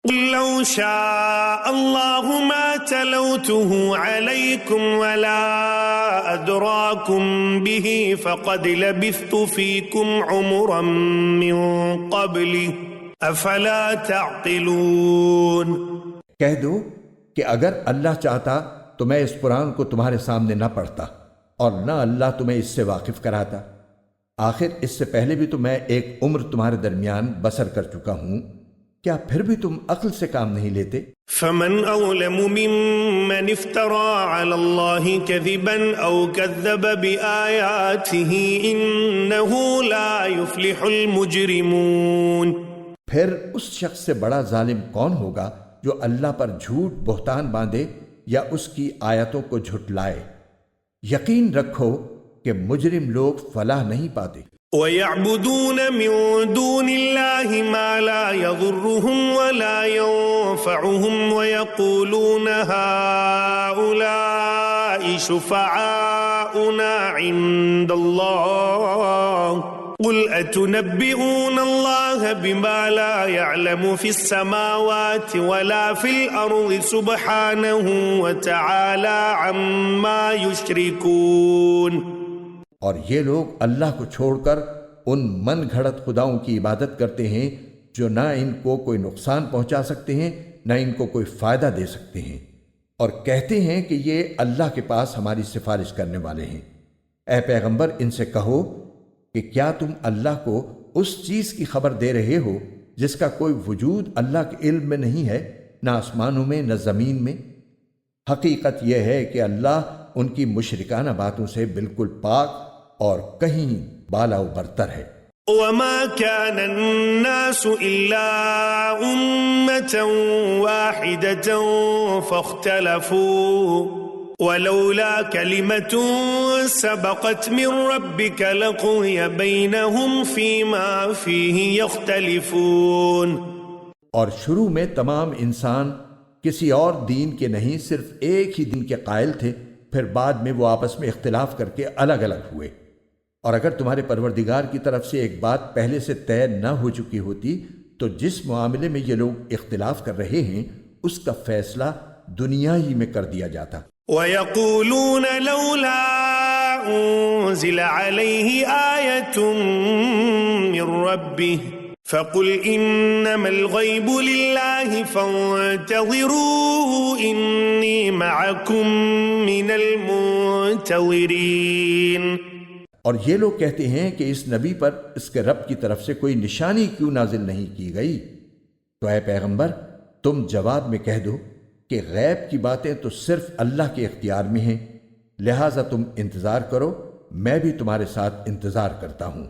قل لو شاء الله ما تلوته عليكم ولا أدراكم به فقد لبثت فيكم عمرا من قبله أفلا تعقلون۔ کہہ دو کہ اگر اللہ چاہتا تو میں اس قرآن کو تمہارے سامنے نہ پڑھتا اور نہ اللہ تمہیں اس سے واقف کراتا۔ آخر اس سے پہلے بھی تو میں ایک عمر تمہارے درمیان بسر کر چکا ہوں، کیا پھر بھی تم عقل سے کام نہیں لیتے؟ فمن أظلم ممن افترى على الله كذبا أو كذب بآياته إنه لا يفلح المجرمون۔ پھر اس شخص سے بڑا ظالم کون ہوگا جو اللہ پر جھوٹ بہتان باندھے یا اس کی آیتوں کو جھٹلائے؟ یقین رکھو کہ مجرم لوگ فلاح نہیں پاتے۔ وَيَعْبُدُونَ مِن دُونِ اللَّهِ مَا لَا يَضُرُّهُمْ وَلَا يَنفَعُهُمْ وَيَقُولُونَ هَؤُلَاءِ شُفَعَاؤُنَا عِندَ اللَّهِ قُلْ أَتُنَبِّئُونَ اللَّهَ بِمَا لَا يَعْلَمُ فِي السَّمَاوَاتِ وَلَا فِي الْأَرْضِ سُبْحَانَهُ وَتَعَالَى عَمَّا يُشْرِكُونَ۔ اور یہ لوگ اللہ کو چھوڑ کر ان من گھڑت خداؤں کی عبادت کرتے ہیں جو نہ ان کو کوئی نقصان پہنچا سکتے ہیں نہ ان کو کوئی فائدہ دے سکتے ہیں، اور کہتے ہیں کہ یہ اللہ کے پاس ہماری سفارش کرنے والے ہیں۔ اے پیغمبر ان سے کہو کہ کیا تم اللہ کو اس چیز کی خبر دے رہے ہو جس کا کوئی وجود اللہ کے علم میں نہیں ہے، نہ آسمانوں میں نہ زمین میں؟ حقیقت یہ ہے کہ اللہ ان کی مشرکانہ باتوں سے بالکل پاک اور کہیں بالا و برتر ہے۔ وَمَا كَانَ النَّاسُ إِلَّا أُمَّةً وَاحِدَةً فَاخْتَلَفُوا وَلَوْلَا كَلِمَةٌ سَبَقَتْ مِن رَّبِّكَ لَقُضِيَ بَيْنَهُمْ فِيمَا فِيهِ يَخْتَلِفُونَ۔ اور شروع میں تمام انسان کسی اور دین کے نہیں، صرف ایک ہی دین کے قائل تھے، پھر بعد میں وہ آپس میں اختلاف کر کے الگ الگ ہوئے۔ اور اگر تمہارے پروردگار کی طرف سے ایک بات پہلے سے طے نہ ہو چکی ہوتی تو جس معاملے میں یہ لوگ اختلاف کر رہے ہیں اس کا فیصلہ دنیا ہی میں کر دیا جاتا۔ وَيَقُولُونَ لَوْلَا أُنزِلَ عَلَيْهِ آيَةٌ مِّن رَّبِّهِ فَقُلْ إِنَّمَا الْغَيْبُ لِلَّهِ فَانتَظِرُوا إِنِّي مَعَكُم مِّنَ الْمُنتَظِرِينَ۔ اور یہ لوگ کہتے ہیں کہ اس نبی پر اس کے رب کی طرف سے کوئی نشانی کیوں نازل نہیں کی گئی؟ تو اے پیغمبر تم جواب میں کہہ دو کہ غیب کی باتیں تو صرف اللہ کے اختیار میں ہیں، لہٰذا تم انتظار کرو، میں بھی تمہارے ساتھ انتظار کرتا ہوں۔